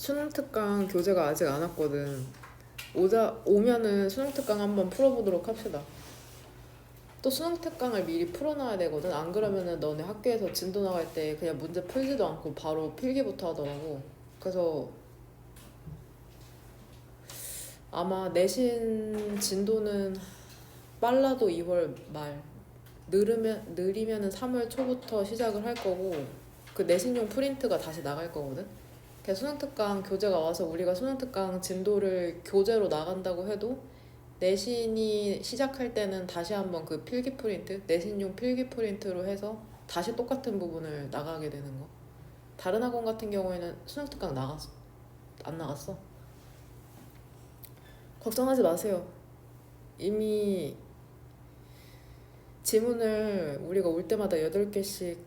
수능 특강 교재가 아직 안 왔거든. 오면은 수능 특강 한번 풀어보도록 합시다. 또 수능 특강을 미리 풀어놔야 되거든. 안 그러면은 너네 학교에서 진도 나갈 때 그냥 문제 풀지도 않고 바로 필기부터 하더라고. 그래서 아마 내신 진도는 빨라도 2월 말, 느리면은 3월 초부터 시작을 할 거고, 그 내신용 프린트가 다시 나갈 거거든. 그래서 수능 특강 교재가 와서 우리가 수능 특강 진도를 교재로 나간다고 해도 내신이 시작할 때는 다시 한번 그 필기 프린트, 내신용 필기 프린트로 해서 다시 똑같은 부분을 나가게 되는 거. 다른 학원 같은 경우에는 수능 특강 안 나갔어. 걱정하지 마세요. 이미 지문을 우리가 올 때마다 8개씩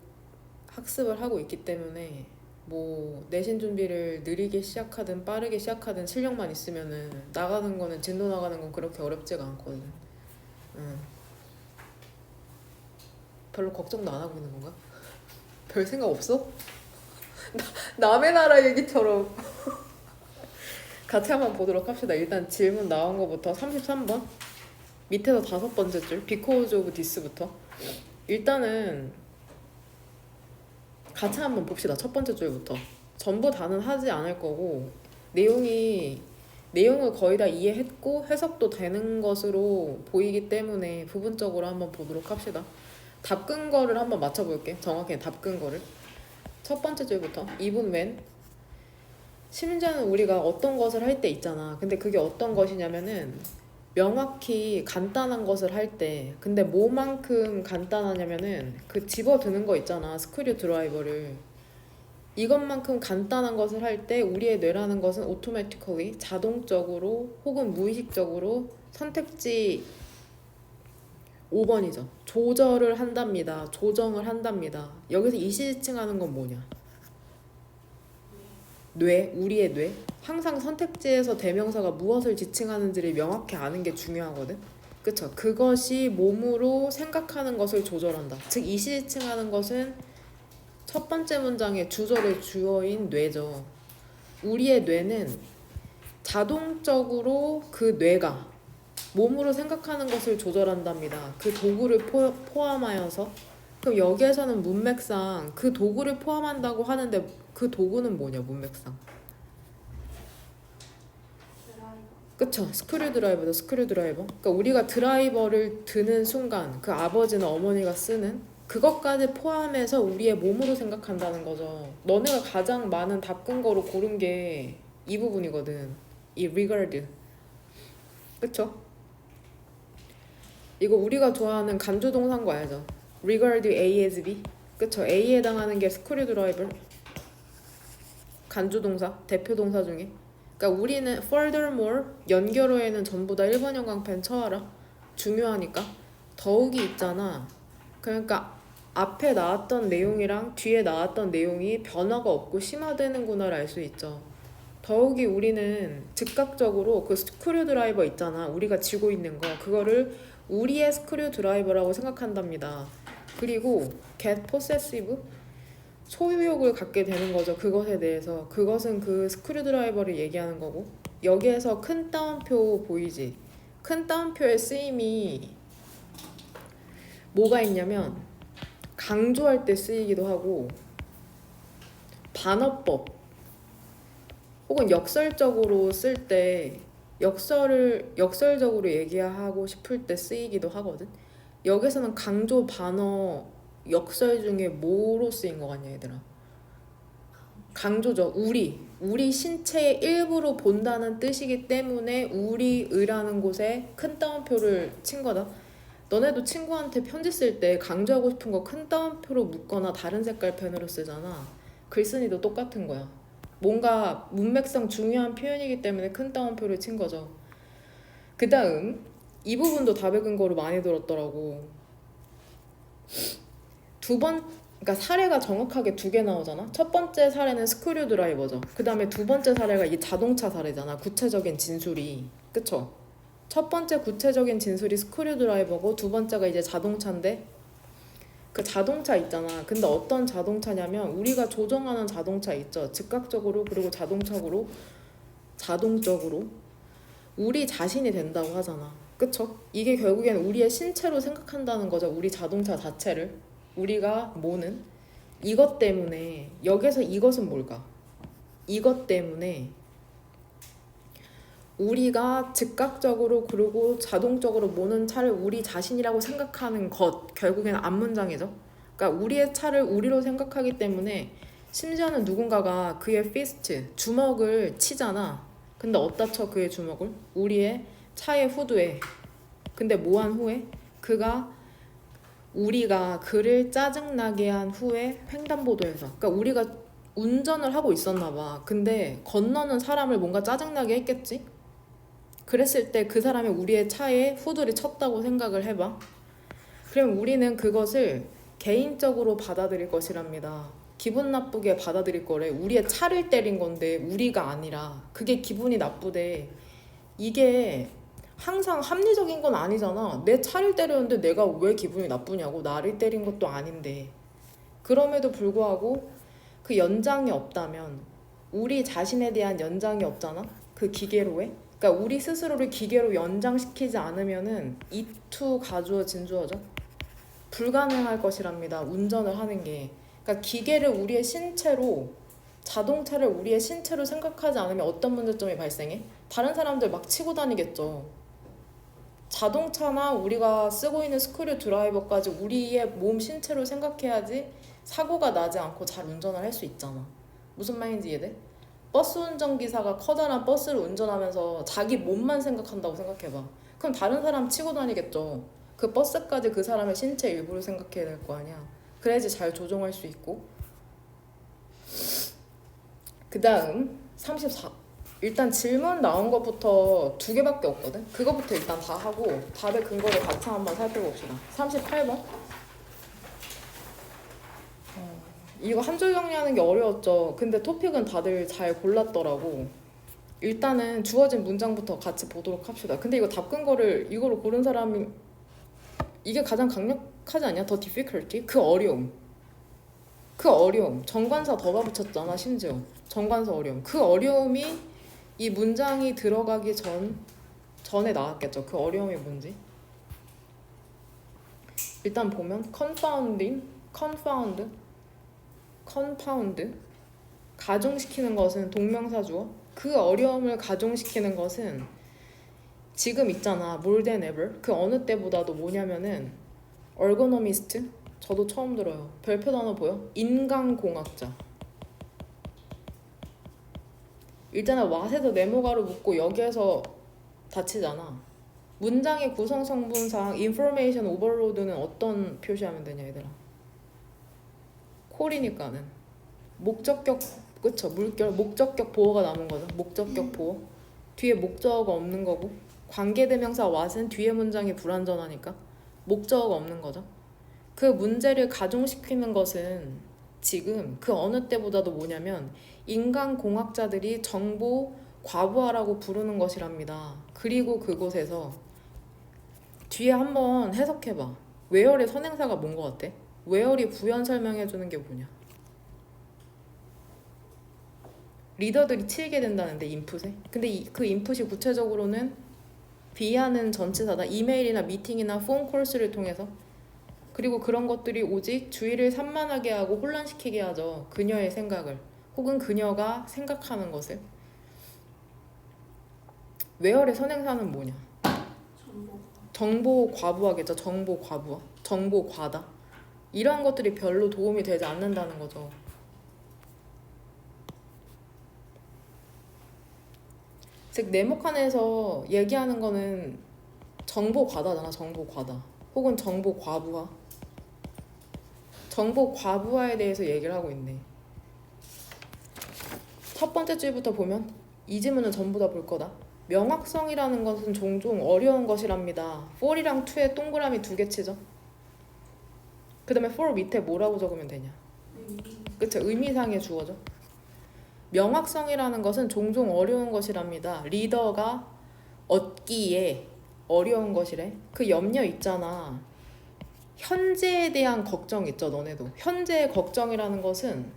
학습을 하고 있기 때문에 뭐 내신 준비를 느리게 시작하든 빠르게 시작하든 실력만 있으면은 나가는 거는 진도 나가는 건 그렇게 어렵지가 않거든. 응. 별로 걱정도 안 하고 있는 건가? 별 생각 없어? 남의 나라 얘기처럼. 같이 한번 보도록 합시다. 일단 질문 나온 거부터 33번 밑에서 5번째 줄 Because of this부터 일단은 같이 한번 봅시다. 첫 번째 줄부터. 전부 다는 하지 않을 거고 내용을 거의 다 이해했고 해석도 되는 것으로 보이기 때문에 부분적으로 한번 보도록 합시다. 답 근거를 한번 맞춰볼게. 정확히 답 근거를. 첫 번째 줄부터 2분 when 심지어는 우리가 어떤 것을 할 때 있잖아. 근데 그게 어떤 것이냐면은 명확히 간단한 것을 할 때, 근데 뭐만큼 간단하냐면은 그 집어드는 거 있잖아. 스크류 드라이버를. 이것만큼 간단한 것을 할 때 우리의 뇌라는 것은 automatically 자동적으로 혹은 무의식적으로 선택지 5번이죠. 조절을 한답니다. 조정을 한답니다. 여기서 이시지칭하는 건 뭐냐? 뇌, 우리의 뇌. 항상 선택지에서 대명사가 무엇을 지칭하는지를 명확히 아는 게 중요하거든. 그쵸? 그것이 몸으로 생각하는 것을 조절한다. 즉 이시지칭하는 것은 첫 번째 문장의 주절의 주어인 뇌죠. 우리의 뇌는 자동적으로 그 뇌가 몸으로 생각하는 것을 조절한답니다. 그 도구를 포함하여서. 그럼 여기에서는 문맥상 그 도구를 포함한다고 하는데 그 도구는 뭐냐? 문맥상 그쵸? 스크류드라이버죠. 스크류드라이버. 그러니까 우리가 드라이버를 드는 순간 그 아버지나 어머니가 쓰는 그것까지 포함해서 우리의 몸으로 생각한다는 거죠. 너네가 가장 많은 답 근거로 고른 게 이 부분이거든. 이 regard. 그쵸? 이거 우리가 좋아하는 간주동사인 거 알죠? regard A as B. 그쵸? A에 해당하는 게 스크류드라이버. 간주동사, 대표동사 중에. 그러니까 우리는 furthermore, 연결어에는 전부 다 1번형 강펜 쳐와라. 중요하니까. 더욱이 있잖아. 그러니까 앞에 나왔던 내용이랑 뒤에 나왔던 내용이 변화가 없고 심화되는구나를 알 수 있죠. 더욱이 우리는 즉각적으로 그 스크류 드라이버 있잖아. 우리가 쥐고 있는 거. 그거를 우리의 스크류 드라이버라고 생각한답니다. 그리고 get possessive, 소유욕을 갖게 되는 거죠. 그것에 대해서. 그것은 그 스크류 드라이버를 얘기하는 거고. 여기에서 큰 따옴표 보이지? 큰 따옴표의 쓰임이 뭐가 있냐면 강조할 때 쓰이기도 하고 반어법 혹은 역설적으로 쓸 때 역설적으로 얘기하고 싶을 때 쓰이기도 하거든. 여기서는 강조 반어 역설 중에 뭐로 쓰인 것 같냐 얘들아? 강조죠. 우리 신체의 일부로 본다는 뜻이기 때문에 우리의라는 곳에 큰 따옴표를 친 거다. 너네도 친구한테 편지 쓸 때 강조하고 싶은 거 큰 따옴표로 묶거나 다른 색깔 펜으로 쓰잖아. 글쓴이도 똑같은 거야. 뭔가 문맥상 중요한 표현이기 때문에 큰 따옴표를 친 거죠. 그 다음 이 부분도 답의 근거로 많이 들었더라고. 그러니까 사례가 정확하게 2개 나오잖아. 첫 번째 사례는 스크류 드라이버죠. 그 다음에 두 번째 사례가 이 자동차 사례잖아. 구체적인 진술이. 그쵸? 첫 번째 구체적인 진술이 스크류 드라이버고 두 번째가 이제 자동차인데 그 자동차 있잖아. 근데 어떤 자동차냐면 우리가 조정하는 자동차 있죠. 즉각적으로 그리고 자동적으로 우리 자신이 된다고 하잖아. 그쵸? 이게 결국에는 우리의 신체로 생각한다는 거죠. 우리 자동차 자체를 우리가 모는 이것 때문에 여기서 이것은 뭘까? 이것 때문에 우리가 즉각적으로 그리고 자동적으로 모는 차를 우리 자신이라고 생각하는 것 결국에는 앞문장이죠. 그러니까 우리의 차를 우리로 생각하기 때문에 심지어는 누군가가 그의 피스트 주먹을 치잖아. 근데 어디다 쳐 그의 주먹을? 우리의 차의 후드에. 근데 뭐 한 후에? 우리가 그를 짜증나게 한 후에 횡단보도에서 그러니까 우리가 운전을 하고 있었나 봐. 근데 건너는 사람을 뭔가 짜증나게 했겠지? 그랬을 때 그 사람이 우리의 차에 후드를 쳤다고 생각을 해봐. 그럼 우리는 그것을 개인적으로 받아들일 것이랍니다. 기분 나쁘게 받아들일 거래. 우리의 차를 때린 건데 우리가 아니라 그게 기분이 나쁘대. 이게 항상 합리적인 건 아니잖아. 내 차를 때렸는데 내가 왜 기분이 나쁘냐고. 나를 때린 것도 아닌데. 그럼에도 불구하고 그 연장이 없다면 우리 자신에 대한 연장이 없잖아. 그 기계로에. 그러니까 우리 스스로를 기계로 연장시키지 않으면은 이투 가주어 진주어죠. 불가능할 것이랍니다. 운전을 하는 게. 그러니까 기계를 우리의 신체로 자동차를 우리의 신체로 생각하지 않으면 어떤 문제점이 발생해? 다른 사람들 막 치고 다니겠죠. 자동차나 우리가 쓰고 있는 스크류 드라이버까지 우리의 몸 신체로 생각해야지 사고가 나지 않고 잘 운전을 할 수 있잖아. 무슨 말인지 이해돼? 버스 운전기사가 커다란 버스를 운전하면서 자기 몸만 생각한다고 생각해봐. 그럼 다른 사람 치고 다니겠죠. 그 버스까지 그 사람의 신체 일부를 생각해야 될 거 아니야. 그래야지 잘 조종할 수 있고. 그 다음 34. 일단 질문 나온 것부터 2개밖에 없거든. 그거부터 일단 다 하고 답의 근거를 같이 한번 살펴봅시다. 38번. 이거 한 줄 정리하는 게 어려웠죠. 근데 토픽은 다들 잘 골랐더라고. 일단은 주어진 문장부터 같이 보도록 합시다. 근데 이거 답 근거를 이거로 고른 사람이 이게 가장 강력하지 않냐? 더 difficulty? 그 어려움. 정관사 더가 붙였잖아. 심지어 정관사 어려움. 그 어려움이 이 문장이 들어가기 전에 나왔겠죠. 그 어려움이 뭔지. 일단 보면 confound 가중시키는 것은 동명사 주어. 그 어려움을 가중시키는 것은 지금 있잖아. more than ever. 그 어느 때보다도 뭐냐면은 ergonomist. 저도 처음 들어요. 별표 단어 보여? 인간공학자. 일단은 what에서 네모가로 묶고 여기에서 닫히잖아. 문장의 구성 성분상 information overload는 어떤 표시하면 되냐 얘들아? 콜이니까는 목적격 그쵸? 물결 목적격 보어가 남은 거죠. 목적격 보어. 뒤에 목적어가 없는 거고 관계대명사 what은 뒤에 문장이 불완전하니까 목적어가 없는 거죠. 그 문제를 가중시키는 것은 지금 그 어느 때보다도 뭐냐면 인간공학자들이 정보 과부하라고 부르는 것이랍니다. 그리고 그곳에서 뒤에 한번 해석해봐. where의 선행사가 뭔 거 같아? where이 부연 설명해주는 게 뭐냐? 리더들이 치이게 된다는데 인풋에. 근데 그 인풋이 구체적으로는 be하는 전치사다. 이메일이나 미팅이나 폰콜스를 통해서. 그리고 그런 것들이 오직 주의를 산만하게 하고 혼란시키게 하죠. 그녀의 생각을. 혹은 그녀가 생각하는 것을. where의 선행사는 뭐냐? 정보 과부하겠죠. 정보 과부하. 정보 과다. 이러한 것들이 별로 도움이 되지 않는다는 거죠. 즉 네모칸에서 얘기하는 거는 정보 과다잖아. 정보 과다. 혹은 정보 과부하. 정보 과부하에 대해서 얘기를 하고 있네. 첫 번째 줄부터 보면 이 지문은 전부 다 볼 거다. 명확성이라는 것은 종종 어려운 것이랍니다. for이랑 to에 동그라미 2개 치죠. 그 다음에 for 밑에 뭐라고 적으면 되냐? 그쵸? 의미상의 주어죠. 명확성이라는 것은 종종 어려운 것이랍니다. 리더가 얻기에 어려운 것이래. 그 염려 있잖아. 현재에 대한 걱정 있죠, 너네도. 현재의 걱정이라는 것은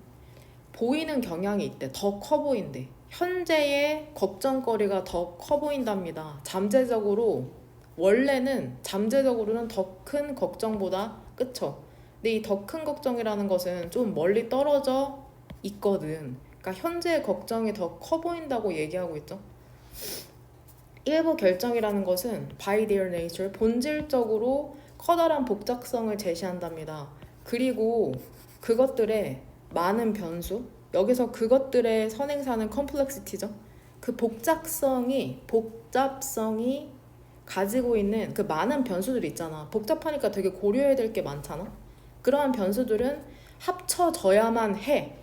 보이는 경향이 있대. 더 커 보인대. 현재의 걱정거리가 더 커 보인답니다. 잠재적으로 원래는 잠재적으로는 더 큰 걱정보다, 그쵸? 근데 이 더 큰 걱정이라는 것은 좀 멀리 떨어져 있거든. 그러니까 현재의 걱정이 더 커 보인다고 얘기하고 있죠. 일부 결정이라는 것은 by their nature 본질적으로 커다란 복잡성을 제시한답니다. 그리고 그것들의 많은 변수, 여기서 그것들의 선행사는 complexity죠. 그 복잡성이 가지고 있는 그 많은 변수들이 있잖아. 복잡하니까 되게 고려해야 될 게 많잖아. 그러한 변수들은 합쳐져야만 해.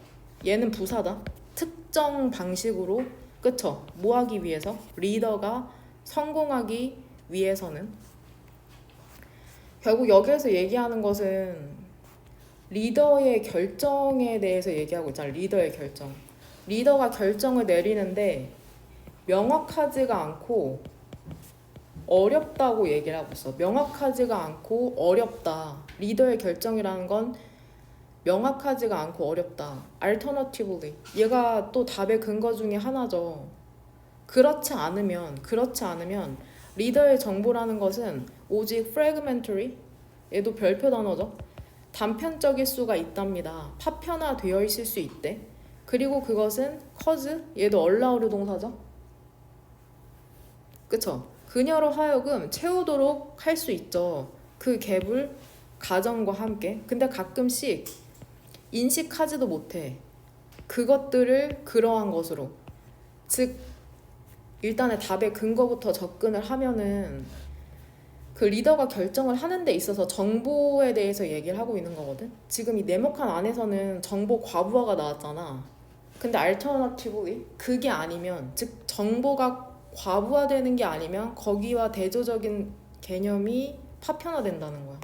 얘는 부사다. 특정 방식으로, 그쵸? 뭐 하기 위해서? 리더가 성공하기 위해서는. 결국 여기에서 얘기하는 것은 리더의 결정에 대해서 얘기하고 있잖아. 리더의 결정. 리더가 결정을 내리는데 명확하지가 않고 어렵다고 얘기를 하고 있어. 명확하지가 않고 어렵다. 리더의 결정이라는 건 명확하지가 않고 어렵다. Alternatively. 얘가 또 답의 근거 중에 하나죠. 그렇지 않으면 리더의 정보라는 것은 오직 fragmentary, 얘도 별표 단어죠. 단편적일 수가 있답니다. 파편화되어 있을 수 있대. 그리고 그것은 cause, 얘도 allow로 동사죠. 그쵸? 그녀로 하여금 채우도록 할 수 있죠. 그 갭을 가정과 함께. 근데 가끔씩 인식하지도 못해. 그것들을 그러한 것으로. 즉 일단의 답의 근거부터 접근을 하면은 그 리더가 결정을 하는 데 있어서 정보에 대해서 얘기를 하고 있는 거거든. 지금 이 네모칸 안에서는 정보 과부하가 나왔잖아. 근데 alternatively 그게 아니면, 즉 정보가 과부하되는 게 아니면 거기와 대조적인 개념이 파편화된다는 거야.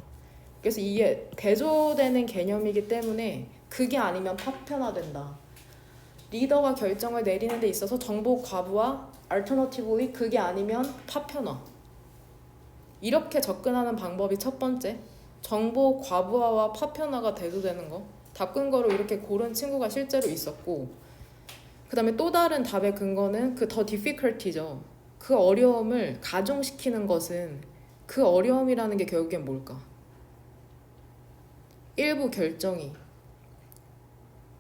그래서 이게 대조되는 개념이기 때문에 그게 아니면 파편화된다. 리더가 결정을 내리는 데 있어서 정보 과부하, alternatively 그게 아니면 파편화. 이렇게 접근하는 방법이 첫 번째. 정보 과부하와 파편화가 대조되는 거. 답 근거로 이렇게 고른 친구가 실제로 있었고, 그 다음에 또 다른 답의 근거는 그 더 difficulty죠. 그 어려움을 가중시키는 것은, 그 어려움이라는 게 결국엔 뭘까? 일부 결정이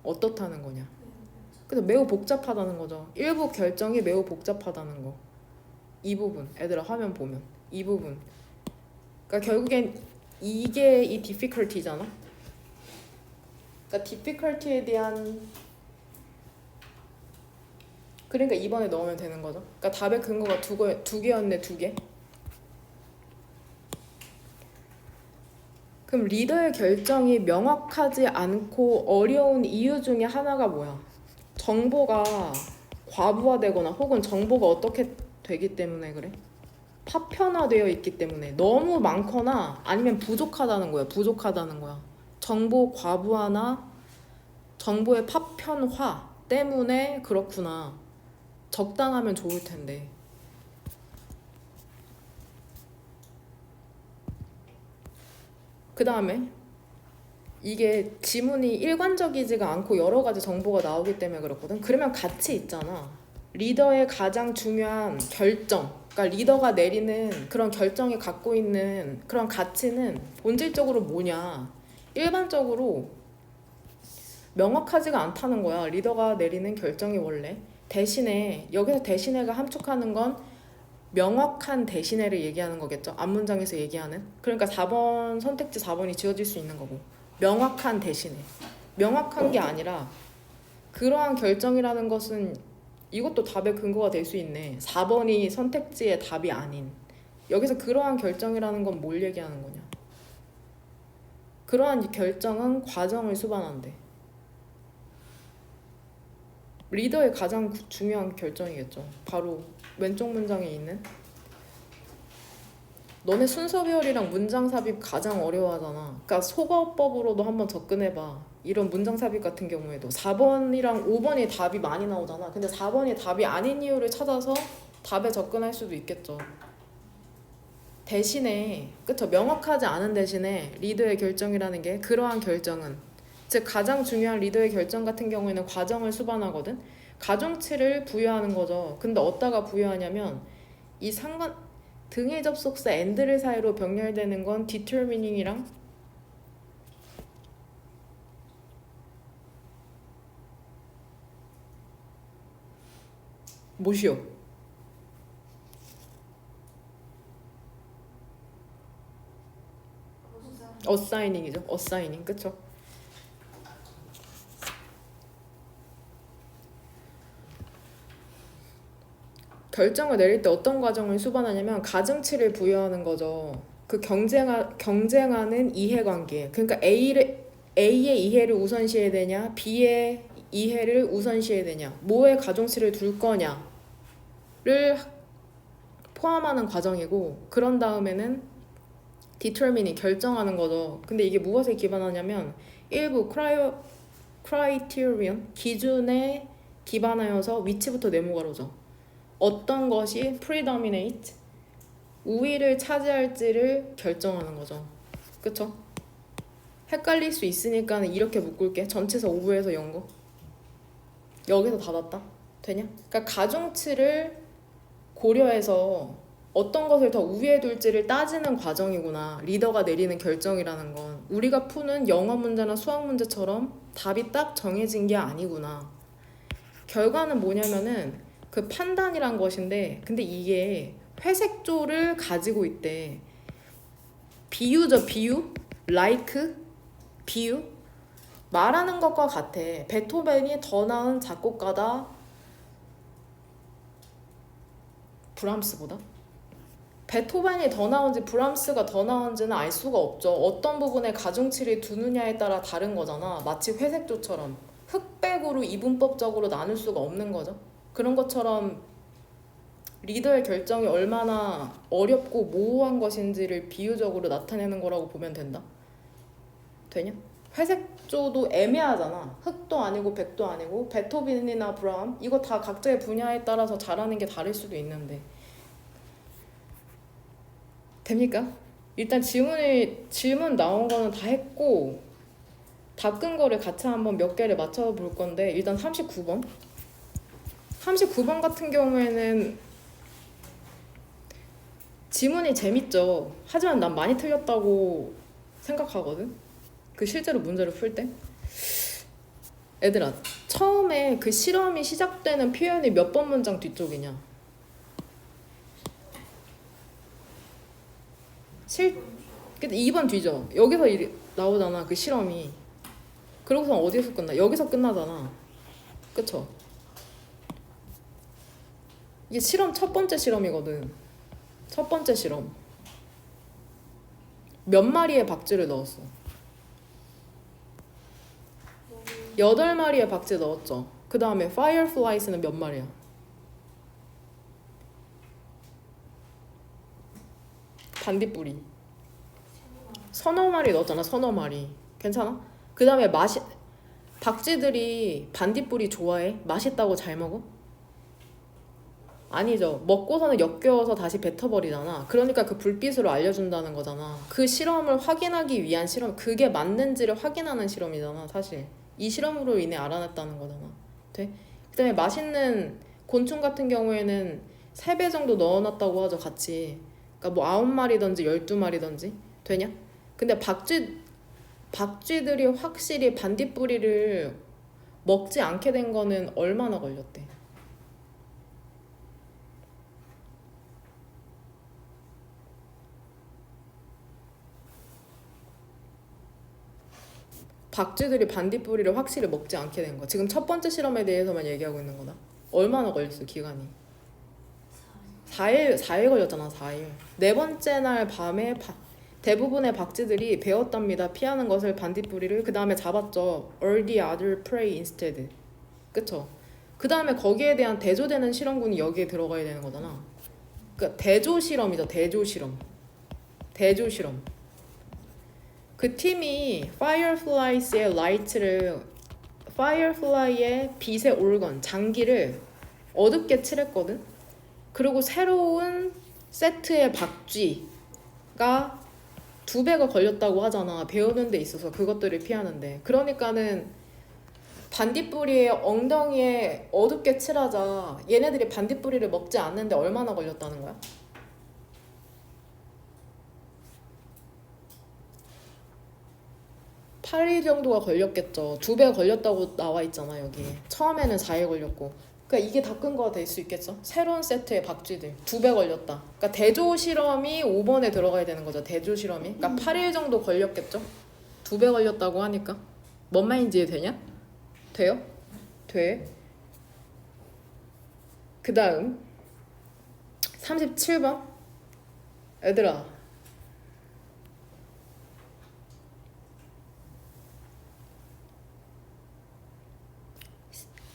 어떻다는 거냐. 그래서 매우 복잡하다는 거죠. 일부 결정이 매우 복잡하다는 거. 이 부분, 애들아 화면 보면 이 부분. 그러니까 결국엔 이게 이 difficulty잖아. 그러니까 difficulty에 대한, 그러니까 2번에 넣으면 되는 거죠. 그러니까 답의 근거가 두 개였네, 두 개. 그럼 리더의 결정이 명확하지 않고 어려운 이유 중에 하나가 뭐야? 정보가 과부하되거나 혹은 정보가 어떻게 되기 때문에 그래? 파편화되어 있기 때문에. 너무 많거나 아니면 부족하다는 거야. 정보 과부하나 정보의 파편화 때문에 그렇구나. 적당하면 좋을 텐데. 그 다음에 이게 지문이 일관적이지가 않고 여러 가지 정보가 나오기 때문에 그렇거든. 그러면 가치 있잖아. 리더의 가장 중요한 결정, 그러니까 리더가 내리는 그런 결정이 갖고 있는 그런 가치는 본질적으로 뭐냐. 일반적으로 명확하지가 않다는 거야. 리더가 내리는 결정이 원래. 대신에 여기서 대신에가 함축하는 건 명확한 대신에를 얘기하는 거겠죠. 앞문장에서 얘기하는. 그러니까 4번 선택지 4번이 지워질 수 있는 거고. 명확한 대신에. 명확한 게 아니라 그러한 결정이라는 것은 이것도 답의 근거가 될 수 있네. 4번이 선택지의 답이 아닌. 여기서 그러한 결정이라는 건 뭘 얘기하는 거냐. 그러한 결정은 과정을 수반한대. 리더의 가장 중요한 결정이겠죠. 바로 왼쪽 문장에 있는. 너네 순서배열이랑 문장 삽입 가장 어려워하잖아. 그러니까 소거법으로도 한번 접근해봐. 이런 문장 삽입 같은 경우에도 4번이랑 5번이 답이 많이 나오잖아. 근데 4번이 답이 아닌 이유를 찾아서 답에 접근할 수도 있겠죠. 대신에 그쵸 명확하지 않은 대신에 리더의 결정이라는 게 그러한 결정은 즉 가장 중요한 리더의 결정 같은 경우에는 과정을 수반하거든. 가중치를 부여하는 거죠. 근데 어디다가 부여하냐면 이 상관 등의 접속사 and를 사이로 병렬되는 건 determining이랑 뭐시요? 어사이닝이죠. 어사이닝 그쵸? 결정을 내릴 때 어떤 과정을 수반하냐면 가중치를 부여하는 거죠. 그 경쟁하는 이해관계. 그러니까 A의 이해를 우선시해야 되냐, B의 이해를 우선시해야 되냐, 뭐에 가중치를 둘 거냐를 포함하는 과정이고, 그런 다음에는 determining 결정하는 거죠. 근데 이게 무엇에 기반하냐면 일부 criterion 기준에 기반하여서 위치부터 네모가로죠. 어떤 것이 predominate 우위를 차지할지를 결정하는 거죠. 그쵸? 헷갈릴 수 있으니까 이렇게 묶을게. 전체에서 5부에서 0거 여기서 닫았다. 되냐? 그러니까 가중치를 고려해서 어떤 것을 더 우위에 둘지를 따지는 과정이구나. 리더가 내리는 결정이라는 건 우리가 푸는 영어 문제나 수학 문제처럼 답이 딱 정해진 게 아니구나. 결과는 뭐냐면은 그 판단이란 것인데, 근데 이게 회색조를 가지고 있대. 비유죠, 비유. like 비유. 말하는 것과 같아. 베토벤이 더 나은 작곡가다 브람스보다? 베토벤이 더 나은지 브람스가 더 나은지는 알 수가 없죠. 어떤 부분에 가중치를 두느냐에 따라 다른 거잖아. 마치 회색조처럼 흑백으로 이분법적으로 나눌 수가 없는 거죠. 그런 것처럼 리더의 결정이 얼마나 어렵고 모호한 것인지를 비유적으로 나타내는 거라고 보면 된다. 되냐? 회색조도 애매하잖아. 흑도 아니고 백도 아니고. 베토벤이나 브람 이거 다 각자의 분야에 따라서 잘하는 게 다를 수도 있는데. 됩니까? 일단 질문 나온 거는 다 했고, 답 끈 거를 같이 한번 몇 개를 맞춰볼 건데, 일단 39번 같은 경우에는 지문이 재밌죠. 하지만 난 많이 틀렸다고 생각하거든. 그 실제로 문제를 풀 때. 얘들아, 처음에 그 실험이 시작되는 표현이 몇 번 문장 뒤쪽이냐? 2번 뒤죠. 여기서 나오잖아, 그 실험이. 그러고서 어디서 끝나? 여기서 끝나잖아. 그쵸? 이게 실험 첫 번째 실험이거든. 첫 번째 실험. 몇 마리의 박쥐를 넣었어? 8마리의 박쥐 넣었죠. 그 다음에 fireflies는 몇 마리야? 반딧불이 서너 마리 넣었잖아. 서너 마리. 괜찮아? 그 다음에 박쥐들이 반딧불이 좋아해? 맛있다고 잘 먹어? 아니죠. 먹고서는 역겨워서 다시 뱉어버리잖아. 그러니까 그 불빛으로 알려준다는 거잖아. 그 실험을 확인하기 위한 실험, 그게 맞는지를 확인하는 실험이잖아, 사실. 이 실험으로 인해 알아냈다는 거잖아. 돼? 그 다음에 맛있는 곤충 같은 경우에는 3배 정도 넣어놨다고 하죠, 같이. 그러니까 뭐 9마리든지 12마리든지. 되냐? 근데 박쥐들이 확실히 반딧불이를 먹지 않게 된 거는 얼마나 걸렸대? 박쥐들이 반딧불이를 확실히 먹지 않게 된 거. 지금 첫 번째 실험에 대해서만 얘기하고 있는 거다. 얼마나 걸렸어, 기간이? 4일 걸렸잖아, 4일. 네 번째 날 밤에 대부분의 박쥐들이 배웠답니다. 피하는 것을, 반딧불이를. 그 다음에 잡았죠. All the other prey instead. 그쵸? 그 다음에 거기에 대한 대조되는 실험군이 여기에 들어가야 되는 거잖아. 그러니까 대조 실험이죠. 대조 실험. 그 팀이 Firefly의 빛의 올건, 장기를 어둡게 칠했거든. 그리고 새로운 세트의 박쥐, 2배가 걸렸다고 하잖아. 배우는 데 있어서 그것들을 피하는데. 그러니까는 반딧불이의 엉덩이에 어둡게 칠하자. 얘네들이 반딧불이를 먹지 않는데 얼마나 걸렸다는 거야? 8일 정도가 걸렸겠죠. 2배 걸렸다고 나와 있잖아 여기. 처음에는 4일 걸렸고. 그러니까 이게 다 끈 거가 될 수 있겠죠. 새로운 세트의 박쥐들 2배 걸렸다. 그러니까 대조 실험이 5번에 들어가야 되는 거죠. 대조 실험이. 그러니까 8일 정도 걸렸겠죠. 2배 걸렸다고 하니까. 뭔 말인지 되냐? 돼요? 돼. 그 다음 37번. 얘들아,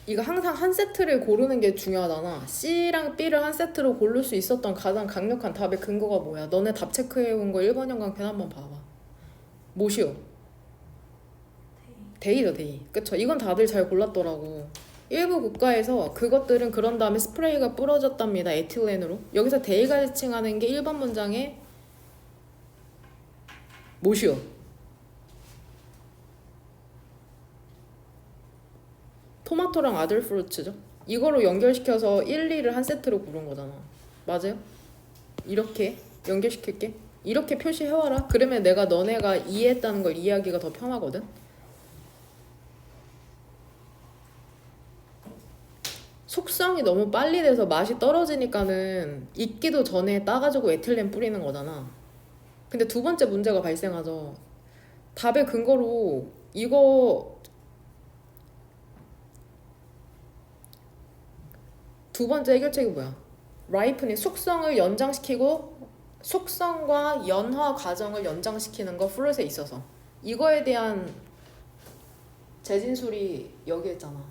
이거 항상 한 세트를 고르는 게 중요하잖아. C랑 B를 한 세트로 고를 수 있었던 가장 강력한 답의 근거가 뭐야? 너네 답 체크해온 거 1번 형광펜 한번 봐봐. 뭐시오? 데이죠, 데이. 그쵸? 이건 다들 잘 골랐더라고. 일부 국가에서 그것들은 그런 다음에 스프레이가 뿌려졌답니다. 에틸렌으로. 여기서 데이가 지칭하는 게 1번 문장에 뭐시오? 토마토랑 아들 프루츠죠. 이거로 연결시켜서 1, 2를 한 세트로 고른 거잖아. 맞아요? 이렇게 연결시킬게. 이렇게 표시해와라. 그러면 내가 너네가 이해했다는 걸 이해하기가 더 편하거든. 숙성이 너무 빨리 돼서 맛이 떨어지니까는 익기도 전에 따가지고 에틸렌 뿌리는 거잖아. 근데 두 번째 문제가 발생하죠. 답의 근거로 이거 두 번째 해결책이 뭐야? 라이프닝, 숙성을 연장시키고 숙성과 연화 과정을 연장시키는 거 프루트에 있어서 이거에 대한 재진술이 여기 있잖아.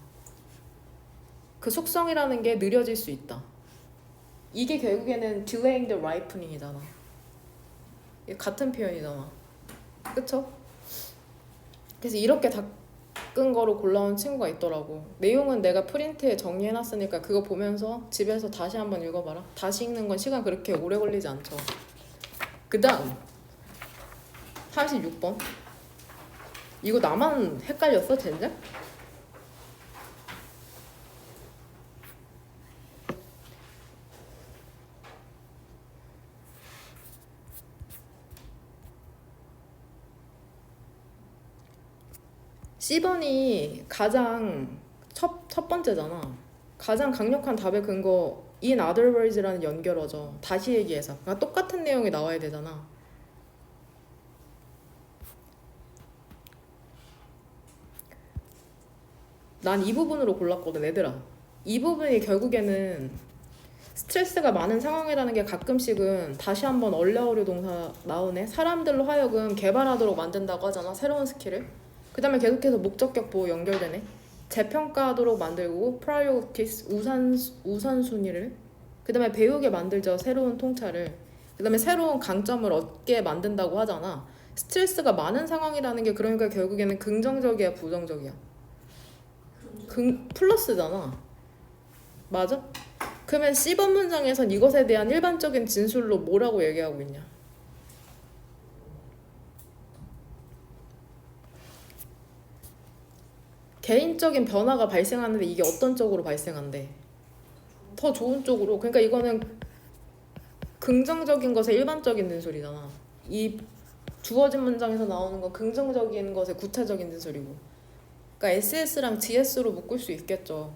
그 숙성이라는 게 느려질 수 있다. 이게 결국에는 delaying the ripening이잖아. 같은 표현이잖아. 그쵸? 그래서 이렇게 닦은 거로 골라온 친구가 있더라고. 내용은 내가 프린트에 정리해놨으니까 그거 보면서 집에서 다시 한번 읽어봐라. 다시 읽는 건 시간 그렇게 오래 걸리지 않죠. 그 다음 46번. 이거 나만 헷갈렸어 젠장? C번이 가장 첫 번째잖아. 가장 강력한 답의 근거 in other words라는 연결어죠. 다시 얘기해서. 그러니까 똑같은 내용이 나와야 되잖아. 난 이 부분으로 골랐거든 얘들아. 이 부분이 결국에는 스트레스가 많은 상황이라는 게 가끔씩은 다시 한번 얼려오류 동사 나오네. 사람들로 하여금 개발하도록 만든다고 하잖아. 새로운 스킬을. 그 다음에 계속해서 목적격 보호 연결되네. 재평가하도록 만들고 priorities 우선순위를. 그 다음에 배우게 만들죠. 새로운 통찰을. 그 다음에 새로운 강점을 얻게 만든다고 하잖아. 스트레스가 많은 상황이라는 게 그러니까 결국에는 긍정적이야 부정적이야? 플러스잖아. 맞아? 그러면 C번 문장에선 이것에 대한 일반적인 진술로 뭐라고 얘기하고 있냐? 개인적인 변화가 발생하는데 이게 어떤 쪽으로 발생한대? 더 좋은 쪽으로. 그러니까 이거는 긍정적인 것의 일반적인 진술이잖아. 이 주어진 문장에서 나오는 건 긍정적인 것의 구체적인 진술이고. 그러니까 SS랑 GS로 묶을 수 있겠죠.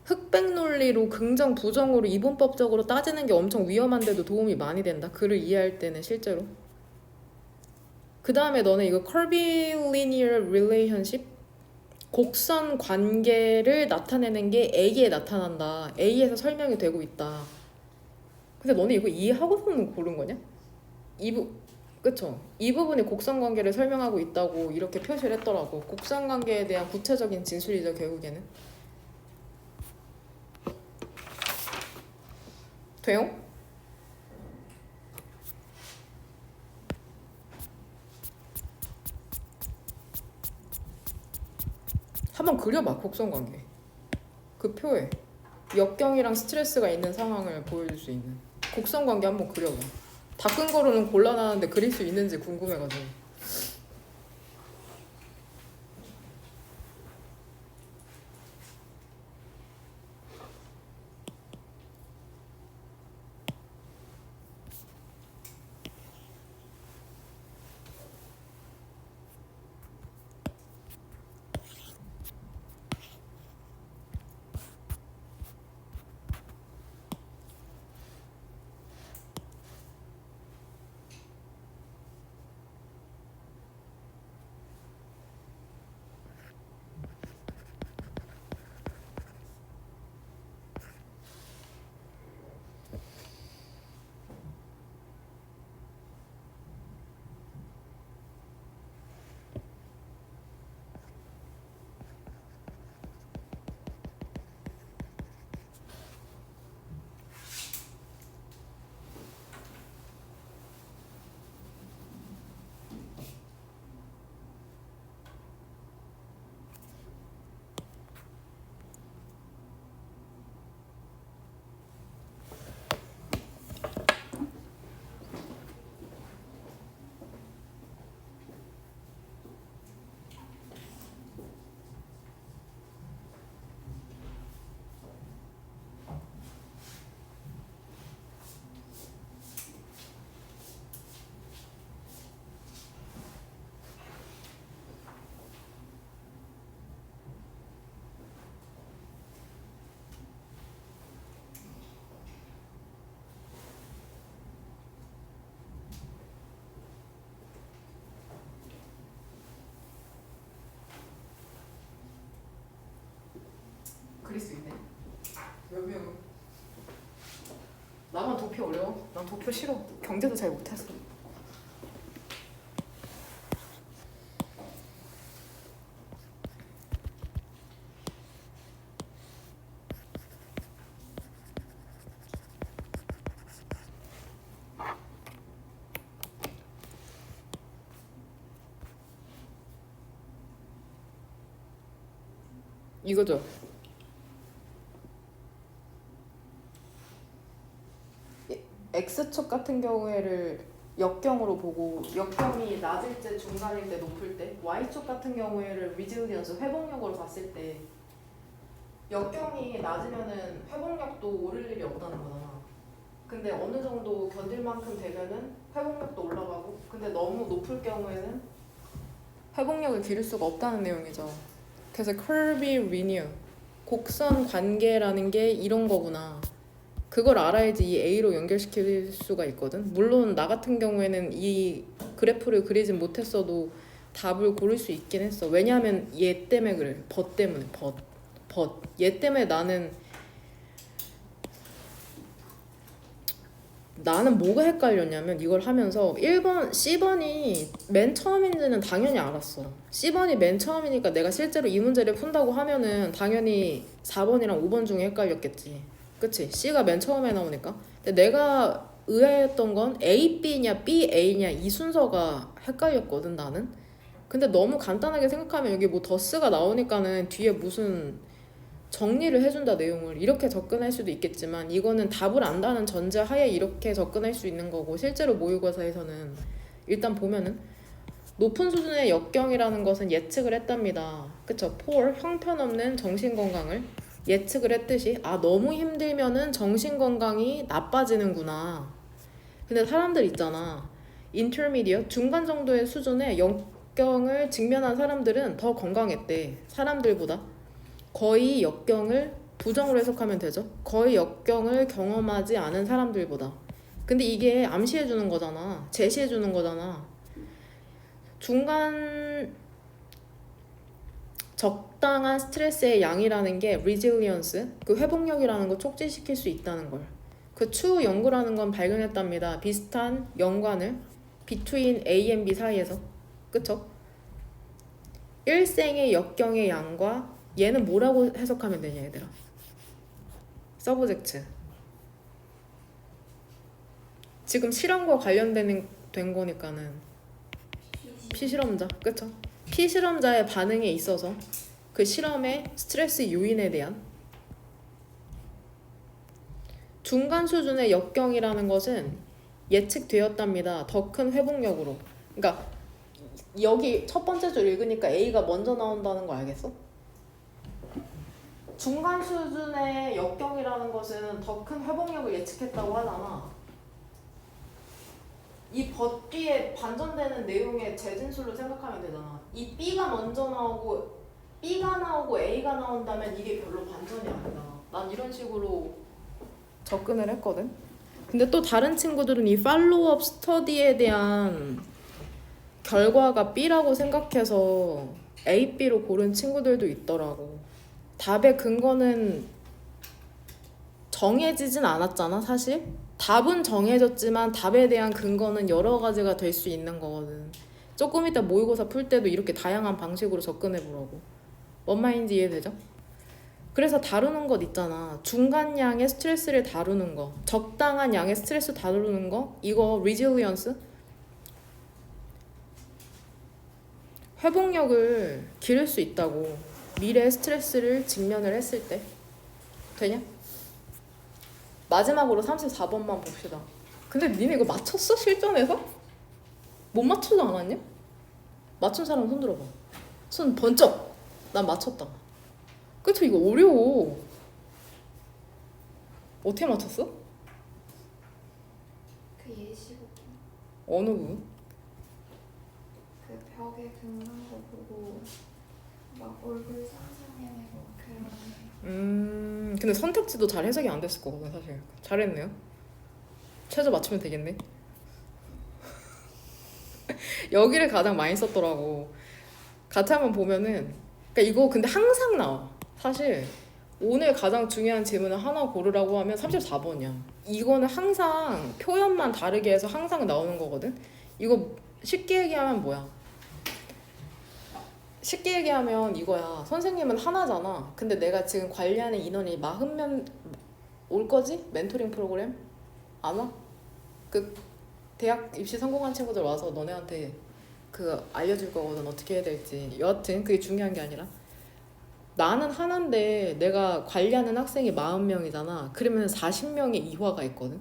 흑백 논리로 긍정 부정으로 이분법적으로 따지는 게 엄청 위험한데도 도움이 많이 된다. 글을 이해할 때는 실제로. 그 다음에 너네 이거 curvilinear relationship? 곡선 관계를 나타내는 게 A에 나타난다. A에서 설명이 되고 있다. 근데 너네 이거 이해하고서는 고른 거냐? 그쵸? 이 부분이 곡선 관계를 설명하고 있다고 이렇게 표시를 했더라고. 곡선 관계에 대한 구체적인 진술이죠 결국에는. 돼요? 한번 그려봐 곡선 관계. 그 표에 역경이랑 스트레스가 있는 상황을 보여줄 수 있는 곡선관계 한번 그려봐. 다 큰 거로는 곤란하는데 그릴 수 있는지 궁금해가지고. 그릴 수 있네. 몇 명? 나만 도표 어려워? 난 도표 싫어. 경제도 잘 못했어. 이거죠? X축 같은 경우에를 역경으로 보고 역경이 낮을 때, 중간일 때, 높을 때 Y축 같은 경우에를 리질리언스, 회복력으로 봤을 때 역경이 낮으면은 회복력도 오를 일이 없다는 거잖아. 근데 어느 정도 견딜 만큼 되면은 회복력도 올라가고, 근데 너무 높을 경우에는 회복력을 기를 수가 없다는 내용이죠. 그래서 curvy linear, 곡선 관계라는 게 이런 거구나. 그걸 알아야지 이 A로 연결시킬 수가 있거든. 물론 나 같은 경우에는 이 그래프를 그리진 못했어도 답을 고를 수 있긴 했어. 왜냐하면 얘 때문에 그래. 벗 때문에. 벗. 얘 때문에 나는 뭐가 헷갈렸냐면 이걸 하면서 1번, C번이 맨 처음인지는 당연히 알았어. C번이 맨 처음이니까 내가 실제로 이 문제를 푼다고 하면은 당연히 4번이랑 5번 중에 헷갈렸겠지. 그치? C가 맨 처음에 나오니까. 근데 내가 의아했던 건 A, B냐 B, A냐 이 순서가 헷갈렸거든 나는. 근데 너무 간단하게 생각하면 여기 뭐 더스가 나오니까는 뒤에 무슨 정리를 해준다 내용을 이렇게 접근할 수도 있겠지만 이거는 답을 안다는 전제 하에 이렇게 접근할 수 있는 거고, 실제로 모의고사에서는 일단 보면은 높은 수준의 역경이라는 것은 예측을 했답니다. 그쵸? poor, 형편없는 정신건강을 예측을 했듯이 너무 힘들면은 정신건강이 나빠지는구나. 근데 사람들 있잖아, intermediate, 중간 정도의 수준의 역경을 직면한 사람들은 더 건강했대. 사람들보다. 거의 역경을 부정으로 해석하면 되죠. 거의 역경을 경험하지 않은 사람들보다. 근데 이게 암시해주는 거잖아. 제시해주는 거잖아. 중간 적당한 스트레스의 양이라는 게 resilience, 그 회복력이라는 걸 촉진시킬 수 있다는 걸. 그 추후 연구라는 건 발견했답니다. 비슷한 연관을 between A and B 사이에서. 그쵸? 일생의 역경의 양과 얘는 뭐라고 해석하면 되냐 얘들아? 서브젝트. 지금 실험과 관련된 거니까는 피실험자. 그쵸? 피실험자의 반응에 있어서 그 실험의 스트레스 요인에 대한 중간 수준의 역경이라는 것은 예측되었답니다. 더 큰 회복력으로. 그러니까 여기 첫 번째 줄 읽으니까 A가 먼저 나온다는 거 알겠어? 중간 수준의 역경이라는 것은 더 큰 회복력을 예측했다고 하잖아. 이 but 뒤에 반전되는 내용의 재진술로 생각하면 되잖아. 이 B가 먼저 나오고 B가 나오고 A가 나온다면 이게 별로 반전이 아니다. 난 이런 식으로 접근을 했거든. 근데 또 다른 친구들은 이 팔로우업 스터디에 대한 결과가 B라고 생각해서 A, B로 고른 친구들도 있더라고. 답의 근거는 정해지진 않았잖아, 사실. 답은 정해졌지만 답에 대한 근거는 여러 가지가 될 수 있는 거거든. 조금 이따 모의고사 풀 때도 이렇게 다양한 방식으로 접근해보라고. 뭔 말인지 이해되죠? 그래서 다루는 것 있잖아. 중간 양의 스트레스를 다루는 거, 적당한 양의 스트레스 다루는 거, 이거 resilience? 회복력을 기를 수 있다고. 미래의 스트레스를 직면을 했을 때. 되냐? 마지막으로 34번만 봅시다. 근데 니네 이거 맞췄어? 실전에서? 못 맞추지 않았냐? 맞춘 사람 손 들어봐. 손 번쩍! 난 맞췄다. 그쵸? 이거 어려워. 어떻게 맞췄어? 그 예시곡 어느 부분? 그 벽에 긋는 거 보고 막 얼굴 상상해내고 그런. 근데 선택지도 잘 해석이 안 됐을 거거든 사실. 잘했네요. 최저 맞추면 되겠네. 여기를 가장 많이 썼더라고. 같이 한번 보면은, 그러니까 이거 근데 항상 나와. 사실 오늘 가장 중요한 질문을 하나 고르라고 하면 34번이야. 이거는 항상 표현만 다르게 해서 항상 나오는 거거든. 이거 쉽게 얘기하면 뭐야? 쉽게 얘기하면 이거야. 선생님은 하나잖아. 근데 내가 지금 관리하는 인원이 40명 올 거지? 멘토링 프로그램? 안 와? 그 대학 입시 성공한 친구들 와서 너네한테 그 알려줄 거거든. 어떻게 해야 될지. 여하튼 그게 중요한 게 아니라 나는 하나인데 내가 관리하는 학생이 40명이잖아. 그러면 40명의 이화가 있거든.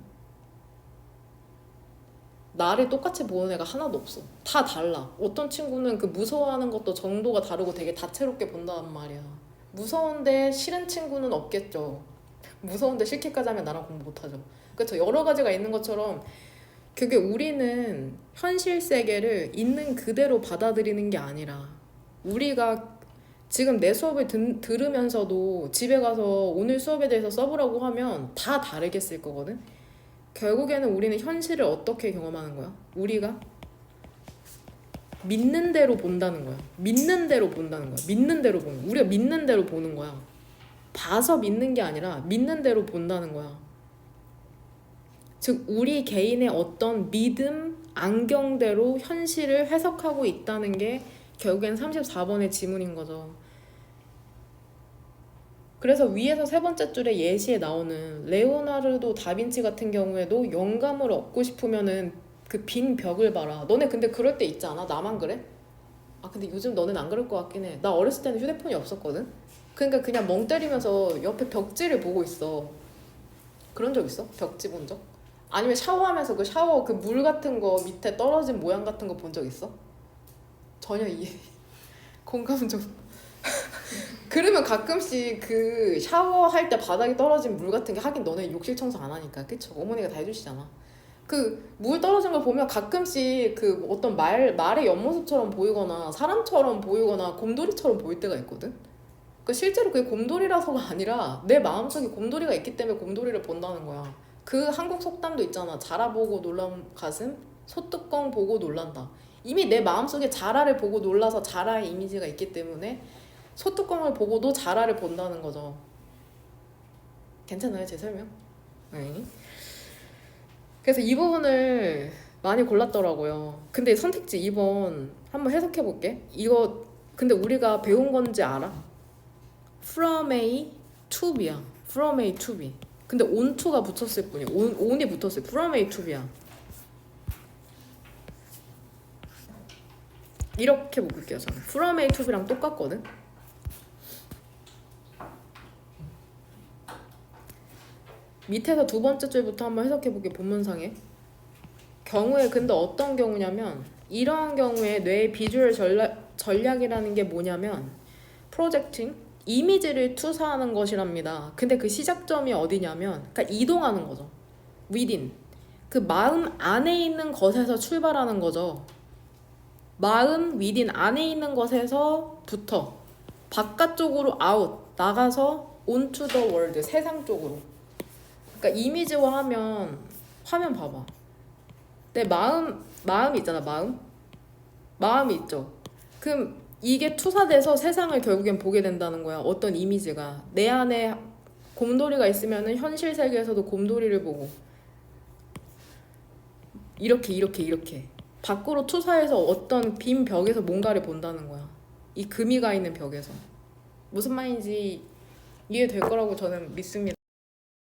나를 똑같이 보는 애가 하나도 없어. 다 달라. 어떤 친구는 그 무서워하는 것도 정도가 다르고 되게 다채롭게 본단 말이야. 무서운데 싫은 친구는 없겠죠. 무서운데 싫게까지 하면 나랑 공부 못하죠. 그렇죠. 여러 가지가 있는 것처럼 그게 우리는 현실 세계를 있는 그대로 받아들이는 게 아니라 우리가 지금 내 수업을 들으면서도 집에 가서 오늘 수업에 대해서 써보라고 하면 다 다르게 쓸 거거든. 결국에는 우리는 현실을 어떻게 경험하는 거야? 우리가 믿는 대로 본다는 거야. 믿는 대로 본다는 거야. 믿는 대로 보는 거야. 우리가 믿는 대로 보는 거야. 봐서 믿는 게 아니라 믿는 대로 본다는 거야. 즉 우리 개인의 어떤 믿음, 안경대로 현실을 해석하고 있다는 게 결국엔 34번의 지문인 거죠. 그래서 위에서 세 번째 줄에 예시에 나오는 레오나르도 다빈치 같은 경우에도 영감을 얻고 싶으면은 그 빈 벽을 봐라. 너네 근데 그럴 때 있지 않아? 나만 그래? 아 근데 요즘 너는 안 그럴 것 같긴 해. 나 어렸을 때는 휴대폰이 없었거든? 그러니까 그냥 멍 때리면서 옆에 벽지를 보고 있어. 그런 적 있어? 벽지 본 적? 아니면 샤워하면서 그 샤워 그 물 같은 거 밑에 떨어진 모양 같은 거 본 적 있어? 전혀 이해 공감 좀 그러면 가끔씩 그 샤워할 때 바닥에 떨어진 물 같은 게 하긴 너네 욕실 청소 안 하니까 그쵸? 어머니가 다 해주시잖아. 그 물 떨어진 걸 보면 가끔씩 그 어떤 말의 옆모습처럼 보이거나 사람처럼 보이거나 곰돌이처럼 보일 때가 있거든. 그 실제로 그게 곰돌이라서가 아니라 내 마음속에 곰돌이가 있기 때문에 곰돌이를 본다는 거야. 그 한국 속담도 있잖아. 자라보고 놀란 가슴, 소뚜껑 보고 놀란다. 이미 내 마음속에 자라를 보고 놀라서 자라의 이미지가 있기 때문에 소뚜껑을 보고도 자라를 본다는 거죠. 괜찮아요 제 설명? 네. 그래서 이 부분을 많이 골랐더라고요. 근데 선택지 2번 한번 해석해볼게. 이거 근데 우리가 배운 건지 알아? From A to B야. From A to B. 근데 on to가 붙었을 뿐이야. on이 붙었어요. From A to B야. 이렇게 묶을게요 저는. From A to B랑 똑같거든. 밑에서 두 번째 줄부터 한번 해석해볼게. 본문상에 경우에 근데 어떤 경우냐면 이러한 경우에 뇌의 비주얼 전략이라는 게 뭐냐면 프로젝팅 이미지를 투사하는 것이랍니다. 근데 그 시작점이 어디냐면 그러니까 이동하는 거죠. within 그 마음 안에 있는 것에서 출발하는 거죠. 마음 within 안에 있는 것에서부터 바깥쪽으로 out 나가서 onto the world 세상 쪽으로. 그러니까 이미지화하면 화면 봐봐. 내 마음이 있잖아. 마음이 있죠. 그럼 이게 투사돼서 세상을 결국엔 보게 된다는 거야. 어떤 이미지가 내 안에 곰돌이가 있으면은 현실 세계에서도 곰돌이를 보고 이렇게 밖으로 투사해서 어떤 빈 벽에서 뭔가를 본다는 거야. 이 금이 가 있는 벽에서. 무슨 말인지 이해될 거라고 저는 믿습니다.